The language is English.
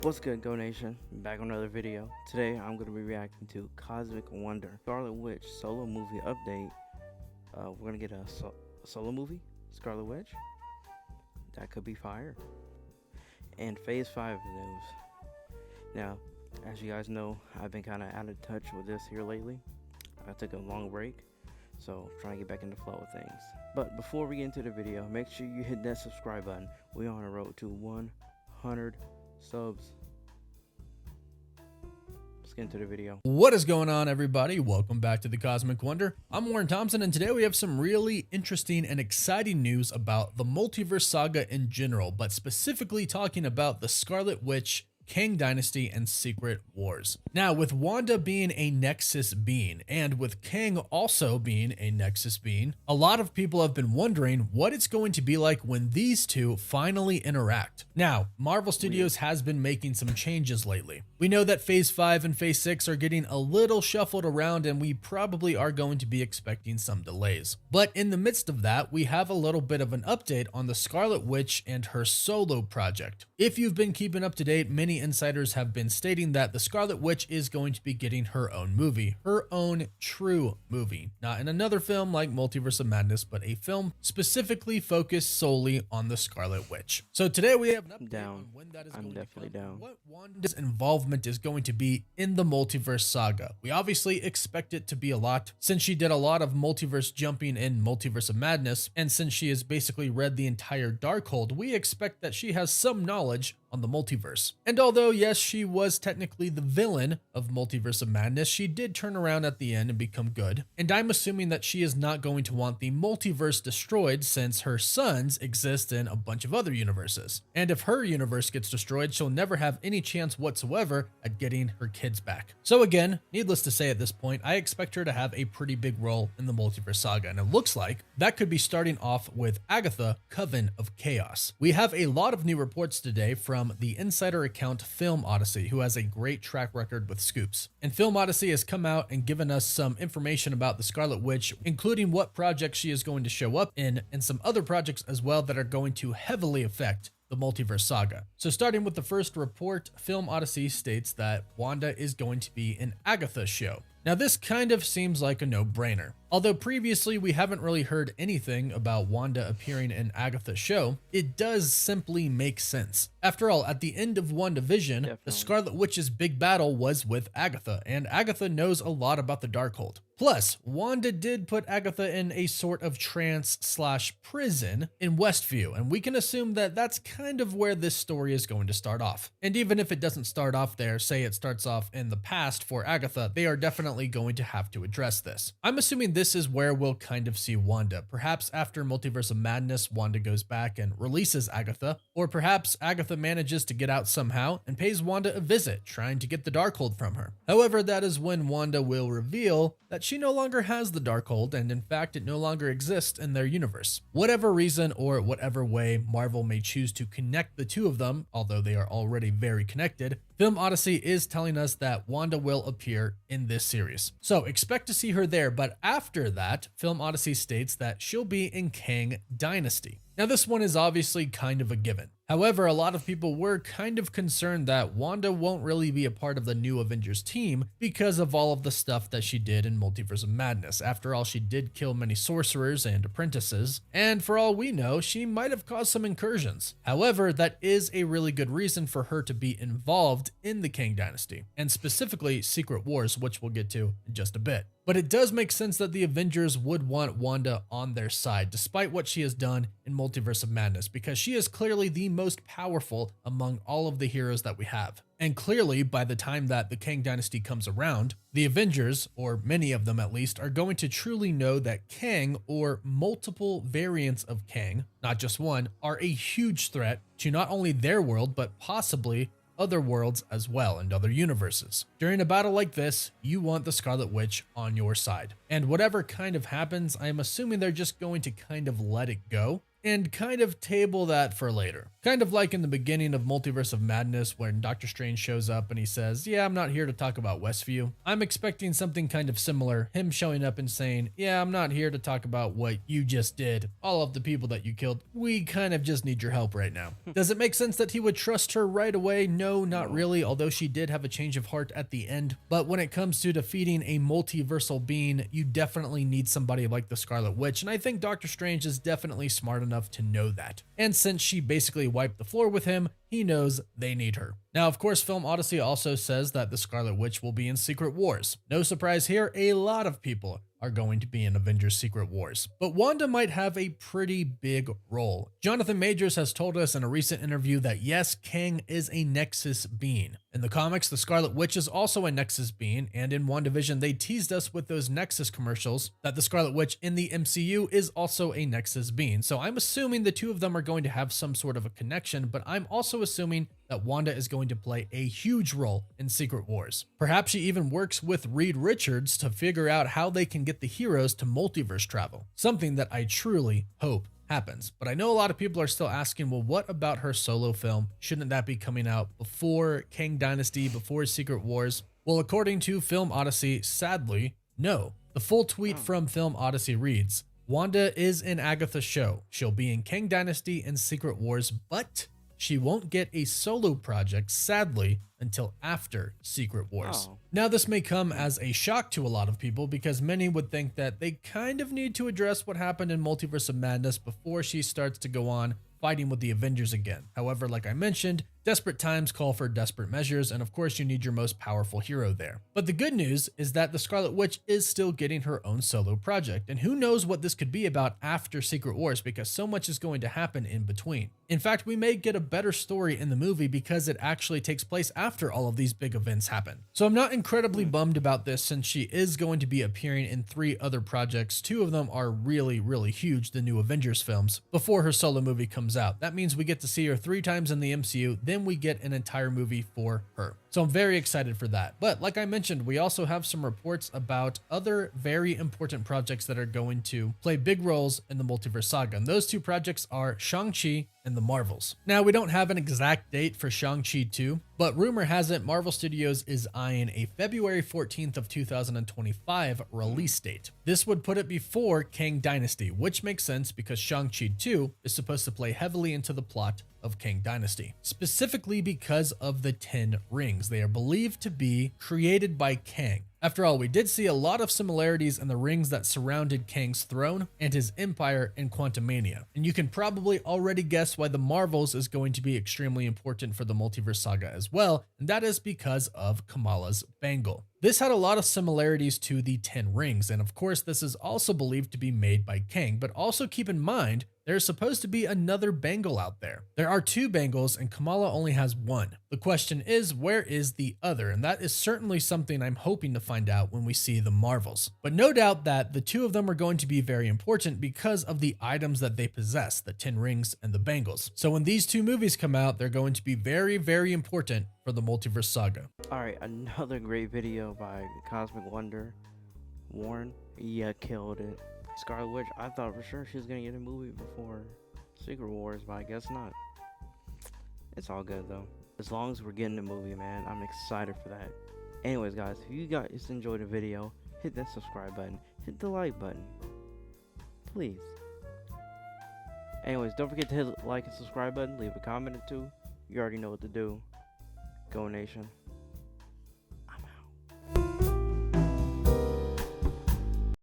What's good, Go Nation? Back on another video. Today I'm going to be reacting to Cosmic Wonder Scarlet Witch solo movie update. We're going to get a solo movie, Scarlet Witch. That could be fire. And Phase 5 news. Now, as you guys know, I've been kind of out of touch with this here lately. I took a long break, so trying to get back into the flow of things. But before we get into the video, make sure you hit that subscribe button. We're on a road to 100 subs. Let's get into the video. What is going on, everybody? Welcome back to the Cosmic Wonder. I'm Warren Thompson, and today we have some really interesting and exciting news about the multiverse saga in general, but specifically talking about the Scarlet Witch, Kang Dynasty, and Secret Wars. Now, with Wanda being a Nexus being, and with Kang also being a Nexus being, a lot of people have been wondering what it's going to be like when these two finally interact. Now, Marvel Studios has been making some changes lately. We know that Phase 5 and Phase 6 are getting a little shuffled around, and we probably are going to be expecting some delays. But in the midst of that, we have a little bit of an update on the Scarlet Witch and her solo project. If you've been keeping up to date, many insiders have been stating that the Scarlet Witch is going to be getting her own movie, her own true movie, not in another film like Multiverse of Madness, but a film specifically focused solely on the Scarlet Witch. So today we have an update on when that is going to come, what Wanda's involvement is going to be in the multiverse saga. We obviously expect it to be a lot, since she did a lot of multiverse jumping in Multiverse of Madness, and since she has basically read the entire Darkhold, we expect that she has some knowledge on the multiverse. And although yes, she was technically the villain of Multiverse of Madness, she did turn around at the end and become good. And I'm assuming that she is not going to want the multiverse destroyed, since her sons exist in a bunch of other universes. And if her universe gets destroyed, she'll never have any chance whatsoever at getting her kids back. So again, needless to say at this point, I expect her to have a pretty big role in the multiverse saga, and it looks like that could be starting off with Agatha, Coven of Chaos. We have a lot of new reports today from the insider account Film Odyssey, who has a great track record with scoops. And Film Odyssey has come out and given us some information about the Scarlet Witch, including what projects she is going to show up in, and some other projects as well that are going to heavily affect the multiverse saga. So starting with the first report, Film Odyssey states that Wanda is going to be in Agatha's show. Now this kind of seems like a no-brainer. Although previously we haven't really heard anything about Wanda appearing in Agatha's show, it does simply make sense. After all, at the end of WandaVision, the Scarlet Witch's big battle was with Agatha, and Agatha knows a lot about the Darkhold. Plus, Wanda did put Agatha in a sort of trance/prison in Westview, and we can assume that that's kind of where this story is going to start off. And even if it doesn't start off there, say it starts off in the past for Agatha, they are definitely going to have to address this. I'm assuming this is where we'll kind of see Wanda. Perhaps after Multiverse of Madness, Wanda goes back and releases Agatha, or perhaps Agatha manages to get out somehow and pays Wanda a visit, trying to get the Darkhold from her. However, that is when Wanda will reveal that she no longer has the Darkhold, and in fact it no longer exists in their universe. Whatever reason or whatever way Marvel may choose to connect the two of them, although they are already very connected, Film Odyssey is telling us that Wanda will appear in this series. So expect to see her there, but after that, Film Odyssey states that she'll be in Kang Dynasty. Now this one is obviously kind of a given. However, a lot of people were kind of concerned that Wanda won't really be a part of the new Avengers team because of all of the stuff that she did in Multiverse of Madness. After all, she did kill many sorcerers and apprentices, and for all we know, she might have caused some incursions. However, that is a really good reason for her to be involved in the Kang Dynasty, and specifically Secret Wars, which we'll get to in just a bit. But it does make sense that the Avengers would want Wanda on their side, despite what she has done in Multiverse of Madness, because she is clearly the most powerful among all of the heroes that we have. And clearly, by the time that the Kang Dynasty comes around, the Avengers, or many of them at least, are going to truly know that Kang, or multiple variants of Kang, not just one, are a huge threat to not only their world, but possibly other worlds as well and other universes. During a battle like this, you want the Scarlet Witch on your side. And whatever kind of happens, I'm assuming they're just going to kind of let it go. and kind of table that for later. Kind of like in the beginning of Multiverse of Madness when Doctor Strange shows up and he says, yeah, I'm not here to talk about Westview. I'm expecting something kind of similar, him showing up and saying, yeah, I'm not here to talk about what you just did. All of the people that you killed, we kind of just need your help right now. Does it make sense that he would trust her right away? No, not really, although she did have a change of heart at the end. But when it comes to defeating a multiversal being, you definitely need somebody like the Scarlet Witch, and I think Doctor Strange is definitely smart enough to know that. And since she basically wiped the floor with him, he knows they need her. Now, of course, Film Odyssey also says that the Scarlet Witch will be in Secret Wars. No surprise here, a lot of people are going to be in Avengers Secret Wars. But Wanda might have a pretty big role. Jonathan Majors has told us in a recent interview that yes, Kang is a Nexus being. In the comics, the Scarlet Witch is also a Nexus being, and in WandaVision, they teased us with those Nexus commercials that the Scarlet Witch in the MCU is also a Nexus being. So I'm assuming the two of them are going to have some sort of a connection, but I'm also assuming that Wanda is going to play a huge role in Secret Wars. Perhaps she even works with Reed Richards to figure out how they can get the heroes to multiverse travel, something that I truly hope happens. But I know a lot of people are still asking, well, what about her solo film? Shouldn't that be coming out before Kang Dynasty, before Secret Wars? Well, according to Film Odyssey, sadly, no. The full tweet from Film Odyssey reads, Wanda is in Agatha's show. She'll be in Kang Dynasty and Secret Wars, but she won't get a solo project, sadly, until after Secret Wars. Oh. Now, this may come as a shock to a lot of people because many would think that they kind of need to address what happened in Multiverse of Madness before she starts to go on fighting with the Avengers again. However, like I mentioned, desperate times call for desperate measures, and of course you need your most powerful hero there. But the good news is that the Scarlet Witch is still getting her own solo project, and who knows what this could be about after Secret Wars because so much is going to happen in between. In fact, we may get a better story in the movie because it actually takes place after all of these big events happen. So I'm not incredibly bummed about this since she is going to be appearing in 3 other projects. 2 of them are really, really huge, the new Avengers films, before her solo movie comes out. That means we get to see her 3 times in the MCU, then we get an entire movie for her. So I'm very excited for that. But like I mentioned, we also have some reports about other very important projects that are going to play big roles in the Multiverse Saga. And those 2 projects are Shang-Chi and the Marvels. Now, we don't have an exact date for Shang-Chi 2, but rumor has it Marvel Studios is eyeing a February 14th of 2025 release date. This would put it before Kang Dynasty, which makes sense because Shang-Chi 2 is supposed to play heavily into the plot of Kang Dynasty, specifically because of the 10 rings. They are believed to be created by Kang. After all, we did see a lot of similarities in the rings that surrounded Kang's throne and his empire in Quantumania. And you can probably already guess why the Marvels is going to be extremely important for the Multiverse Saga as well, and that is because of Kamala's bangle. This had a lot of similarities to the 10 rings, and of course this is also believed to be made by Kang, but also keep in mind there's supposed to be another bangle out there. There are 2 bangles and Kamala only has 1. The question is, where is the other? And that is certainly something I'm hoping to find out when we see the Marvels. But no doubt that the 2 of them are going to be very important because of the items that they possess, the 10 rings and the bangles. So when these 2 movies come out, they're going to be very, very important for the Multiverse Saga. Alright, another great video by Cosmic Wonder. Warren, yeah, killed it. Scarlet Witch, I thought for sure she was gonna get a movie before Secret Wars, but I guess not. It's all good though. As long as we're getting a movie, man, I'm excited for that. Anyways, guys, if you guys enjoyed the video, hit that subscribe button, hit the like button, please. Anyways, don't forget to hit the like and subscribe button, leave a comment or 2. You already know what to do. Go Nation.